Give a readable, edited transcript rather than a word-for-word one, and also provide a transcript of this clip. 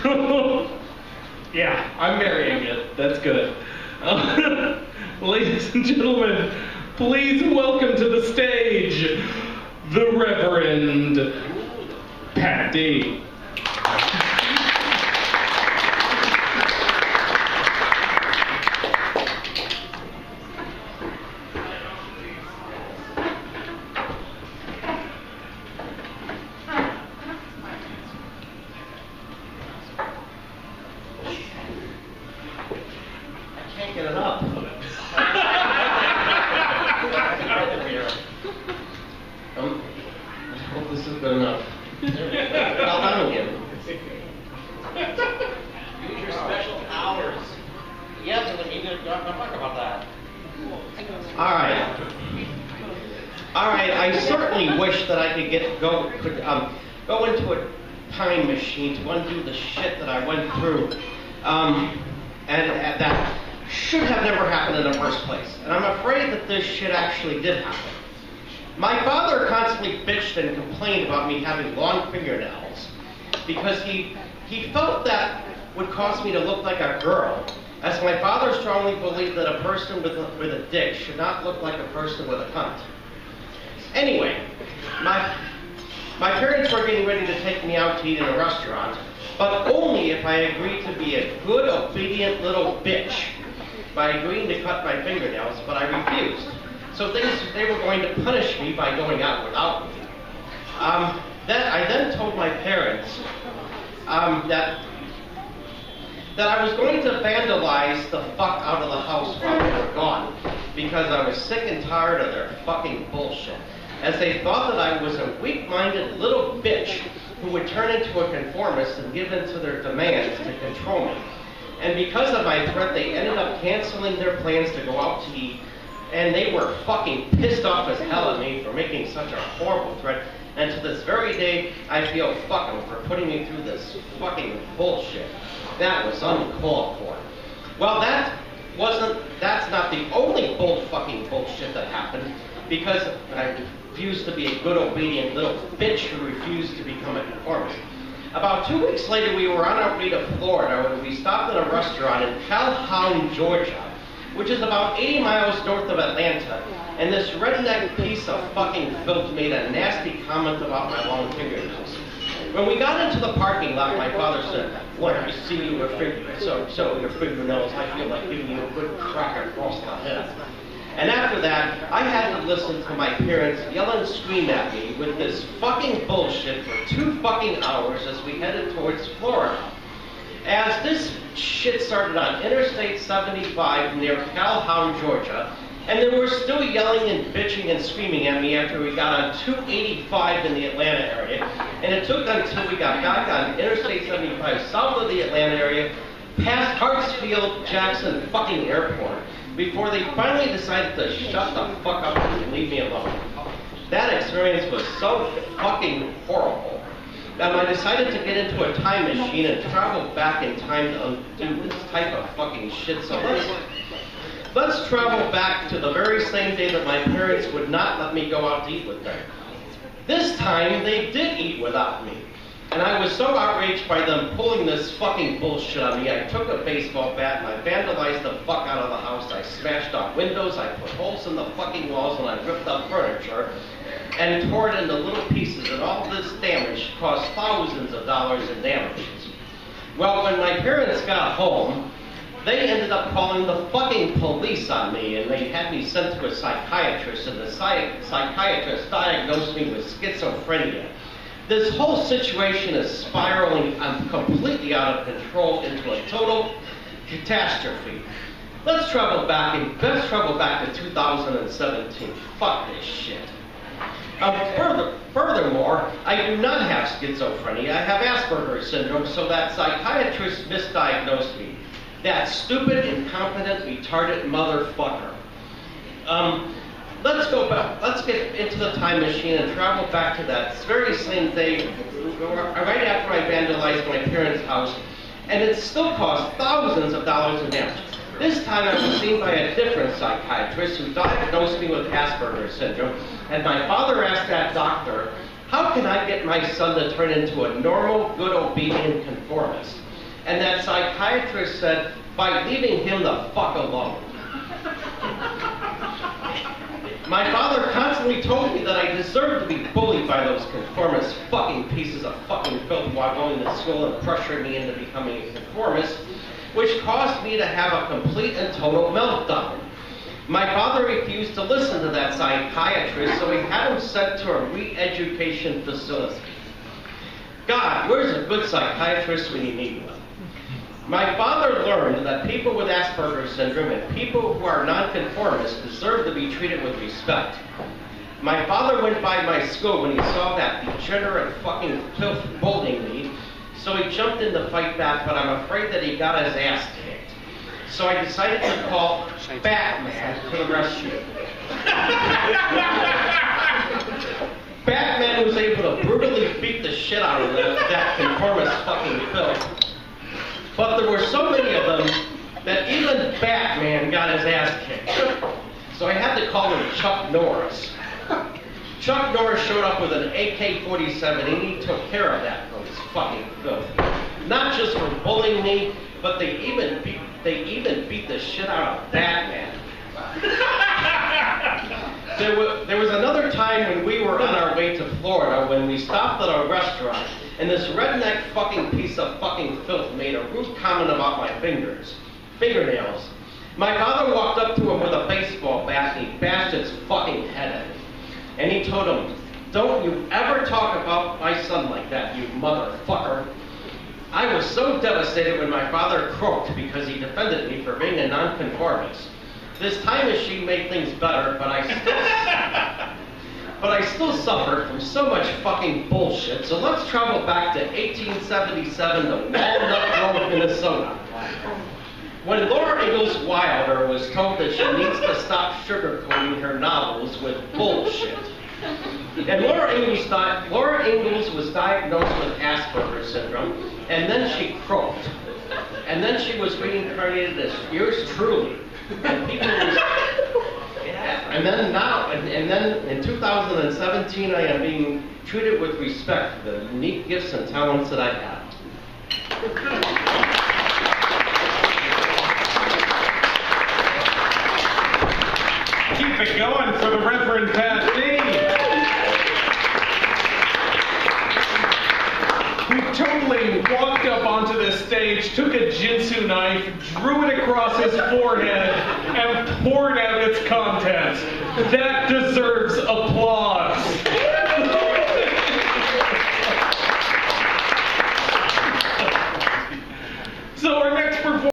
Yeah, I'm marrying it. That's good. Ladies and gentlemen, please welcome to the stage the Reverend Pat D. Get it up. I hope this is good enough. Well done again. Use your special powers. Yes, and you don't talk about that. All right. All right. I certainly wish that I could go into a time machine to undo the shit that I went through, and that should have never happened in the first place. And I'm afraid that this shit actually did happen. My father constantly bitched and complained about me having long fingernails because he felt that would cause me to look like a girl, as my father strongly believed that a person with a dick should not look like a person with a cunt. Anyway, my parents were getting ready to take me out to eat in a restaurant, but only if I agreed to be a good, obedient little bitch by agreeing to cut my fingernails, but I refused. So they were going to punish me by going out without me. I then told my parents that I was going to vandalize the fuck out of the house while they were gone, because I was sick and tired of their fucking bullshit, as they thought that I was a weak-minded little bitch who would turn into a conformist and give in to their demands to control me. And because of my threat, they ended up canceling their plans to go out to eat, and they were fucking pissed off as hell at me for making such a horrible threat. And to this very day, I feel fucking for putting me through this fucking bullshit. That was uncalled for. Well, that's not the only fucking bullshit that happened, because I refused to be a good, obedient little bitch who refused to become a conformist. About 2 weeks later, we were on our way to Florida when we stopped at a restaurant in Calhoun, Georgia, which is about 80 miles north of Atlanta, and this redneck piece of fucking filth made a nasty comment about my long fingernails. When we got into the parking lot, my father said, "When I see you with your fingernails, I feel like giving you a good crack across the head." And after that, I had to listen to my parents yell and scream at me with this fucking bullshit for 2 fucking hours as we headed towards Florida. As this shit started on Interstate 75 near Calhoun, Georgia, and they were still yelling and bitching and screaming at me after we got on 285 in the Atlanta area, and it took until we got back on Interstate 75 south of the Atlanta area, past Hartsfield-Jackson fucking airport, before they finally decided to shut the fuck up and leave me alone. That experience was so fucking horrible that I decided to get into a time machine and travel back in time to undo this type of fucking shit. So let's travel back to the very same day that my parents would not let me go out to eat with them. This time, they did eat without me. And I was so outraged by them pulling this fucking bullshit on me, I took a baseball bat and I vandalized the fuck out of the house. I smashed out windows, I put holes in the fucking walls, and I ripped up furniture and tore it into little pieces, and all this damage cost thousands of dollars in damages. Well, when my parents got home, they ended up calling the fucking police on me, and they had me sent to a psychiatrist, and the psychiatrist diagnosed me with schizophrenia. This whole situation is spiraling completely out of control into a total catastrophe. Let's travel back to 2017. Fuck this shit. Furthermore, I do not have schizophrenia. I have Asperger's syndrome, so that psychiatrist misdiagnosed me. That stupid, incompetent, retarded motherfucker. Let's go back. Let's get into the time machine and travel back to that very same day, right after I vandalized my parents' house, and it still cost thousands of dollars in damage. This time I was seen by a different psychiatrist who diagnosed me with Asperger's syndrome, and my father asked that doctor, "How can I get my son to turn into a normal, good, obedient conformist?" And that psychiatrist said, by leaving him the fuck alone. My father constantly told me that I deserved to be bullied by those conformist fucking pieces of fucking filth while going to school and pressuring me into becoming a conformist, which caused me to have a complete and total meltdown. My father refused to listen to that psychiatrist, so he had him sent to a re-education facility. God, where's a good psychiatrist when you need one? My father learned that people with Asperger's syndrome and people who are nonconformists deserve to be treated with respect. My father went by my school when he saw that degenerate fucking filth bullying me, so he jumped in to fight back, but I'm afraid that he got his ass kicked. So I decided to call Batman to the rescue. Batman was able to brutally beat the shit out of that conformist fucking filth. But there were so many of them that even Batman got his ass kicked. So I had to call him Chuck Norris. Chuck Norris showed up with an AK-47 and he took care of that fucking filth. Not just for bullying me, but they even beat the shit out of Batman. There was another time when we were on our way to Florida when we stopped at a restaurant and this redneck fucking piece of fucking filth made a rude comment about my fingernails. My father walked up to him with a baseball bat and he bashed his fucking head in. And he told him, "Don't you ever talk about my son like that, you motherfucker." I was so devastated when my father croaked because he defended me for being a nonconformist. This time machine made things better, but I still suffered from so much fucking bullshit, so let's travel back to 1877 to Walnut Grove, Minnesota. When Laura Ingalls Wilder was told that she needs to stop sugarcoating her novels with bullshit. And Laura Ingalls was diagnosed with Asperger's syndrome, and then she croaked. And then she was reincarnated as yours truly. And people was, and then in 2017, I am being treated with respect for the unique gifts and talents that I have. Keep it going for the Reverend Pat D, who totally walked up onto this stage, took a Jinsu knife, drew it across his forehead, and poured out its contents. That deserves applause. So our next performance